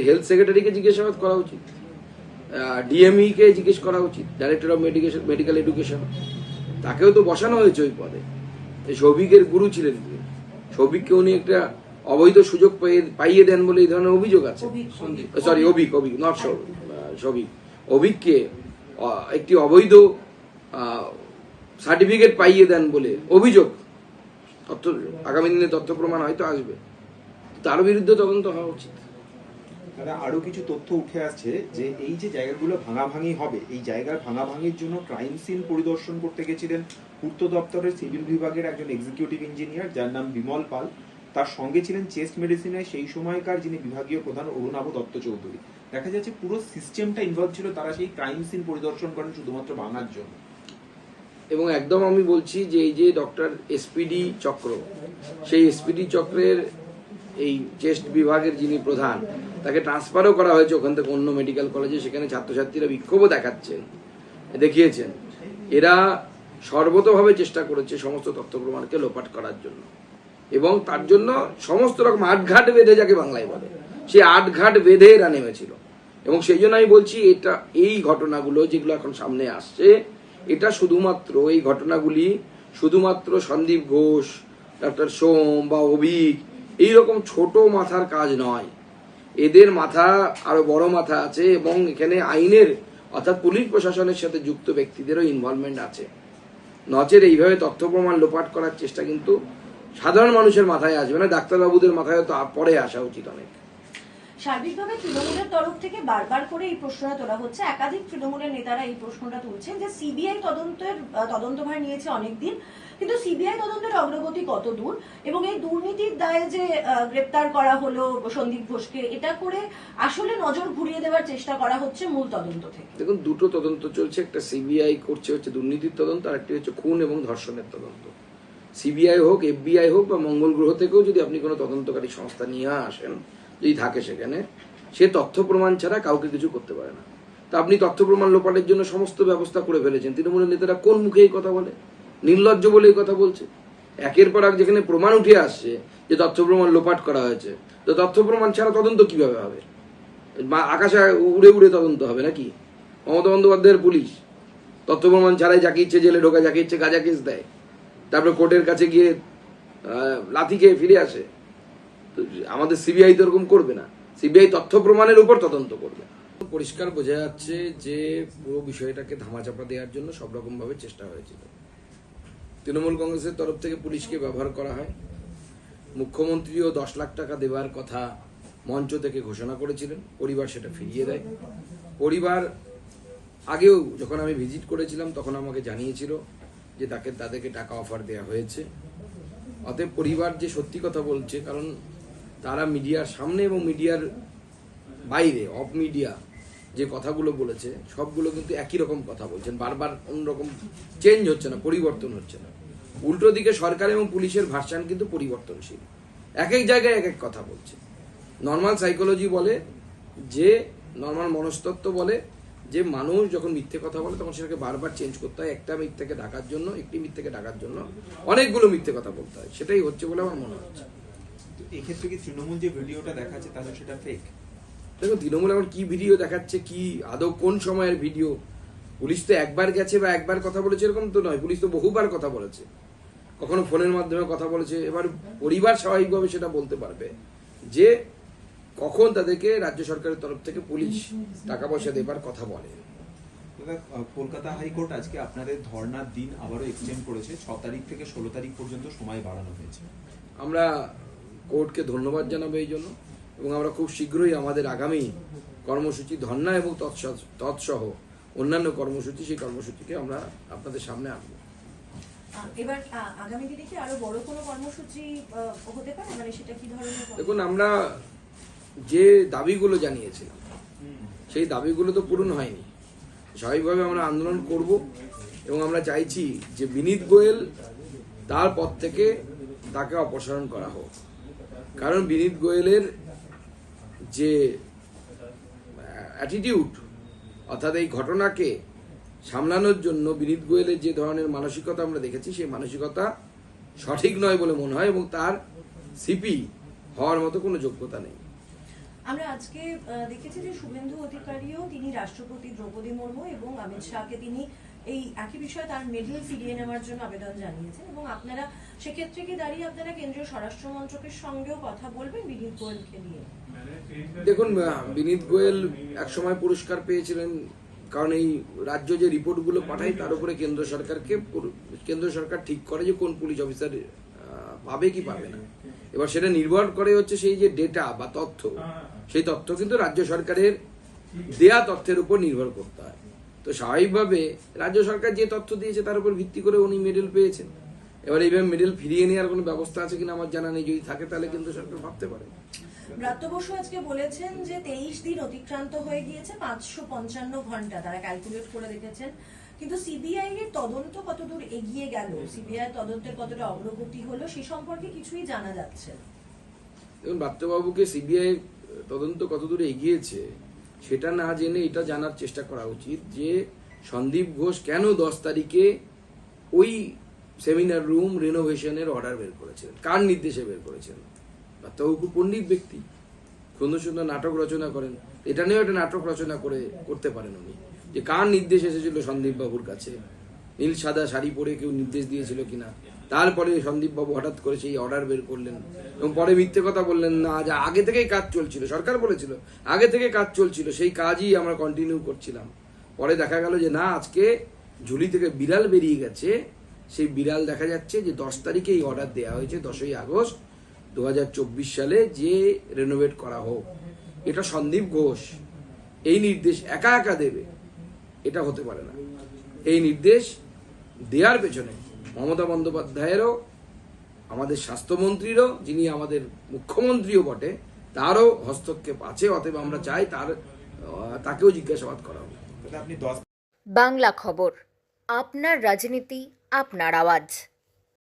Health সেক্রেটারিকে জিজ্ঞাসাবাদ করা উচিত, ডিএমই কে জিজ্ঞেস করা উচিত, ডাইরেক্টর অফ মেডিকেল এডুকেশন, তাকেও তো বসানো হয়েছে ওই পদে। সৌভিকের গুরু ছিলেন তিনি, সৌভিককে উনি একটা অবৈধ সুযোগ পাইয়ে দেন বলে এই ধরনের অভিযোগ আছে। সরি, অভিক নট সৌভিক, অভিককে একটি অবৈধ সার্টিফিকেট পাইয়ে দেন বলে অভিযোগ। তথ্য আগামী দিনে তথ্য প্রমাণ হয়তো আসবে, তার বিরুদ্ধে তদন্ত হওয়া উচিত। আরো কিছু তথ্য উঠে আসছে যে এই যে জায়গাগুলো ভাঙাভাঙি হবে, এই জায়গার ভাঙাভাঙির জন্য ক্রাইম সিন পরিদর্শন করতে গেছিলেন পূর্ত দপ্তরের সিভিল বিভাগের একজন এক্সিকিউটিভ ইঞ্জিনিয়ার যার নাম বিমল পাল। তার সঙ্গে ছিলেন চেস্ট মেডিসিনের সেই সময়কার যিনি বিভাগীয় প্রধান অরুণাভ দত্ত চৌধুরী। দেখা যাচ্ছে পুরো সিস্টেমটা ইনভলভ ছিল, তারা সেই ক্রাইম সিন পরিদর্শন করেন শুধুমাত্র ভাঙার জন্য। এবং একদম আমি বলছি যে এই যে ডক্টর এসপিডি চক্র, সেই এসপিডি চক্রের এই চেস্ট বিভাগের যিনি প্রধান, তাকে ট্রান্সফারও করা হয়েছে ওখান থেকে অন্য মেডিকেল কলেজে। সেখানে ছাত্রছাত্রীরা বিক্ষোভও দেখিয়েছেন। এরা সর্বতভাবে চেষ্টা করেছে সমস্ত তথ্য প্রমাণকে লোপাট করার জন্য, এবং তার জন্য সমস্ত রকম আটঘাট বেঁধে, যাকে বাংলায় বলে, সেই আটঘাট বেঁধে এরা নেমেছিল। এবং সেই জন্য আমি বলছি, এই ঘটনাগুলো যেগুলো এখন সামনে আসছে, এটা শুধুমাত্র এই ঘটনাগুলি শুধুমাত্র সন্দীপ ঘোষ, ডক্টর সোম বা অভিক এইরকম ছোট মাথার কাজ নয়। এদের মাথা আরো বড় মাথা আছে, এবং এখানে আইনের অর্থাৎ পুলিশ প্রশাসনের সাথে যুক্ত ব্যক্তিদেরও ইনভলভমেন্ট আছে। নচেত এইভাবে তথ্য প্রমাণ লোপাট করার চেষ্টা কিন্তু সাধারণ মানুষের মাথায় আসবে না, ডাক্তারবাবুদের মাথায় তো পরে আসা উচিত অনেক। সার্বিকভাবে তৃণমূলের তরফ থেকে বারবার করে এই প্রশ্নটা তোলা হচ্ছে, একাধিক তৃণমূলের নেতারা এই প্রশ্নটা তুলছেন যে সিবিআই তদন্তভার নিয়েছে অনেকদিন, কিন্তু সিবিআই তদন্তের অগ্রগতি কত দূর, এবং এই দুর্নীতির দায়ে যে গ্রেপ্তার করা হলো সন্দীপ ঘোষকে, এটা করে আসলে নজর ঘুরিয়ে দেওয়ার চেষ্টা করা হচ্ছে মূল তদন্ত থেকে। দেখুন, দুটো তদন্ত চলছে, একটা সিবিআই করছে হচ্ছে দুর্নীতির তদন্ত, আর একটি হচ্ছে খুন এবং ধর্ষণের তদন্ত। সিবিআই হোক, এফবিআই হোক বা মঙ্গল গ্রহ থেকেও যদি আপনি কোনো তদন্তকারী সংস্থা নিয়ে আসেন, যদি থাকে সেখানে, সে তথ্য প্রমাণ ছাড়া কাউকে কিছু করতে পারে না। তা আপনি তথ্য প্রমাণ লোপাটের জন্য সমস্ত ব্যবস্থা করে ফেলেছেন। তৃণমূলের নেতারা কোন মুখে এই কথা বলে? নির্লজ্জ বলে এই কথা বলছে। একের পর এক যেখানে প্রমাণ উঠে আসছে যে তথ্য প্রমাণ লোপাট করা হয়েছে, তো তথ্য প্রমাণ ছাড়া তদন্ত কিভাবে হবে? আকাশে উড়ে উড়ে তদন্ত হবে নাকি? মমতা বন্দ্যোপাধ্যায়ের পুলিশ তথ্য প্রমাণ ছাড়াই যাকে ইচ্ছে জেলে ঢোকা, যাকে ইচ্ছে গাঁজা কেস দেয়, তারপরে কোর্টের কাছে গিয়ে লাথি খেয়ে ফিরে আসে। আমাদের সিবিআই তো এরকম করবে না। সিবিআই তথ্য প্রমাণের উপর তদন্ত করবে। পরিষ্কার বোঝা যাচ্ছে যে পুরো বিষয়টাকে ধামাচাপা দেওয়ার জন্য সব রকম ভাবে চেষ্টা হয়েছিল। তৃণমূল কংগ্রেসের তরফ থেকে পুলিশকে ব্যবহার করা হয়। মুখ্যমন্ত্রীও 10 লাখ টাকা দেওয়ার কথা মঞ্চ থেকে ঘোষণা করেছিলেন, পরিবার সেটা ফিরিয়ে দেয়। পরিবার আগেও যখন আমি ভিজিট করেছিলাম তখন আমাকে জানিয়েছিল যে তাদেরকে টাকা অফার দেওয়া হয়েছে। অতএব পরিবার যে সত্যি কথা বলছে, কারণ তারা মিডিয়ার সামনে এবং মিডিয়ার বাইরে অফ মিডিয়া যে কথাগুলো বলেছে সবগুলো কিন্তু একই রকম কথা বলছেন, বারবার অন্যরকম চেঞ্জ হচ্ছে না, পরিবর্তন হচ্ছে না। উল্টো দিকে সরকার এবং পুলিশের ভার্সন কিন্তু পরিবর্তনশীল, এক এক জায়গায় এক এক কথা বলছে। নর্মাল সাইকোলজি বলে, যে নর্মাল মনস্তত্ত্ব বলে যে মানুষ যখন মিথ্যে কথা বলে তখন সেটাকে বারবার চেঞ্জ করতে হয়। একটি মিথ্যেকে ঢাকার জন্য অনেকগুলো মিথ্যে কথা বলতে হয়। সেটাই হচ্ছে বলে আমার মনে হচ্ছে। এক্ষেত্রে কি তৃণমূল যে ভিডিওটা দেখাচ্ছে তাহলে সেটা ফেক? দেখো, তৃণমূল এখন কি ভিডিও দেখাচ্ছে, কি আদৌ কোন সময়ের ভিডিও? পুলিশ তো একবার গেছে বা একবার কথা বলেছে এরকম তো নয়, পুলিশ তো বহুবার কথা বলেছে, কখনো ফোনের মাধ্যমে কথা বলেছে। এবার পরিবার স্বাভাবিকভাবে সেটা বলতে পারবে যে কখন তাদেরকে রাজ্য সরকারের তরফ থেকে পুলিশ টাকা পয়সা দেবার কথা বলে। কলকাতা হাইকোর্ট আজকে আপনাদের ধর্নার দিন আবারও এক্সটেন্ড করেছে, 6 তারিখ থেকে 16 তারিখ পর্যন্ত সময় বাড়ানো হয়েছে। আমরা কোর্টকে ধন্যবাদ জানাবো এই জন্য, এবং আমরা খুব শীঘ্রই আমাদের আগামী কর্মসূচি, ধর্না এবং তৎসহ অন্যান্য কর্মসূচি, সেই কর্মসূচিকে আমরা আপনাদের সামনে আনবো। এবার আগামী দিনে কি আরো বড় কোনো কর্মসূচি হতে পারে, মানে সেটা কি ধরনের? দেখুন, আমরা যে দাবিগুলো জানিয়েছিলাম সেই দাবিগুলো তো পূরণ হয়নি। স্বাভাবিকভাবে আমরা আন্দোলন করব, এবং আমরা চাইছি যে বিনীত গোয়েল তার পদ থেকে তাকে অপসারণ করা হোক। কারণ বিনীত গোয়েলের যে অ্যাটিটিউড, অর্থাৎ এই ঘটনাকে সামলানোর জন্য বিনীত গোয়েলের যে ধরনের মানসিকতা আমরা দেখেছি, সেই মানসিকতা সঠিক নয় বলে মনে হয়, এবং তার সিপি হওয়ার মতো কোনো যোগ্যতা নেই। আমরা আজকে দেখেছি যে শুভেন্দু অধিকারীও তিনি রাষ্ট্রপতি দ্রৌপদী মুর্মু এবং অমিত শাহকে তিনি এই একই বিষয়ে তার মেডেল ফিরিয়ে নেওয়ার জন্য আবেদন জানিয়েছেন, এবং আপনারা সেক্ষেত্রে কি দাঁড়িয়ে আপনারা কেন্দ্রীয় স্বরাষ্ট্র মন্ত্রকের সঙ্গেও কথা বলবেন বিনীত গোয়েলকে নিয়ে? দেখুন, বিনীত গোয়েল একসময় পুরস্কার পেয়েছিলেন কারণ এই রাজ্য যে রিপোর্টগুলো পাঠায় তার উপরে কেন্দ্র সরকার ঠিক করে যে কোন পুলিশ অফিসার পাবে কি পাবে না। এবার সেটা নির্ভর করে হচ্ছে সেই যে ডেটা বা তথ্য, সেই তথ্য কিন্তু রাজ্য সরকারের দেয়া তথ্যের উপর নির্ভর করতে হয়। তো স্বাভাবিকভাবে রাজ্য সরকার যে তথ্য দিয়েছে তার উপর ভিত্তি করে উনি মেডেল পেয়েছেন। এবার এইভাবে মেডেল ফিরিয়ে নেওয়ার কোনো ব্যবস্থা আছে কিনা আমার জানা নেই, যদি থাকে তাহলে কিন্তু সরকার ভাবতে পারে। ব্রাত্য বসু আজকে বলেছেন যে 23 দিন অতিক্রান্ত হয়ে গিয়েছে, 555 ঘন্টা তারা ক্যালকুলেট করে দেখেছেন, কিন্তু সিবিআই এর তদন্ত কতদূর এগিয়ে গেল, সিবিআই তদন্তের কতটা অগ্রগতি হলো সে সম্পর্কে কিছুই জানা যাচ্ছে না। দেখুন, ব্রাত্যবাবুকে সিবিআই তদন্ত কতদূর এগিয়েছে সেটা না জেনে এটা জানার চেষ্টা করা উচিত যে সন্দীপ ঘোষ কেন 10 তারিখে ওই সেমিনার রুম রিনোভেশনের অর্ডার বের করেছিলেন, কার নির্দেশে বের করেছিলেন। ব্রাত্যবাবু খুব পণ্ডিত ব্যক্তি, সুন্দর সুন্দর নাটক রচনা করেন, এটা নিয়েও একটা নাটক রচনা করতে পারেন উনি, যে কার নির্দেশ এসেছিল সন্দীপ বাবুর কাছে, নীল সাদা শাড়ি পরে কেউ নির্দেশ দিয়েছিল কিনা। তারপরে সন্দীপ বাবু হঠাৎ করে সেই অর্ডার বের করলেন এবং পরে মিথ্যে কথা বললেন না যে আগে থেকেই কাজ চলছিল, সরকার বলেছিল আগে থেকে কাজ চলছিল, সেই কাজই আমরা কন্টিনিউ করছিলাম। পরে দেখা গেল যে না, আজকে ঝুলি থেকে বিড়াল বেরিয়ে গেছে, সেই বিড়াল দেখা যাচ্ছে যে 10 তারিখে এই অর্ডার দেওয়া হয়েছে 10ই আগস্ট 2024 সালে যে রেনোভেট করা হোক। এটা সন্দীপ ঘোষ এই নির্দেশ একা একা দেবে, এটা হতে পারে না। এই নির্দেশ দেওয়ার পেছনে মমতা বন্দ্যোপাধ্যায়েরও, আমাদের স্বাস্থ্যমন্ত্রীরও, যিনি আমাদের মুখ্যমন্ত্রীও বটে, তারও হস্তক্ষেপ আছে। অতএব আমরা চাই তাকেও জিজ্ঞাসাবাদ করা হবে। আপনি 10 বাংলা খবর, আপনার রাজনীতি, আপনার আওয়াজ।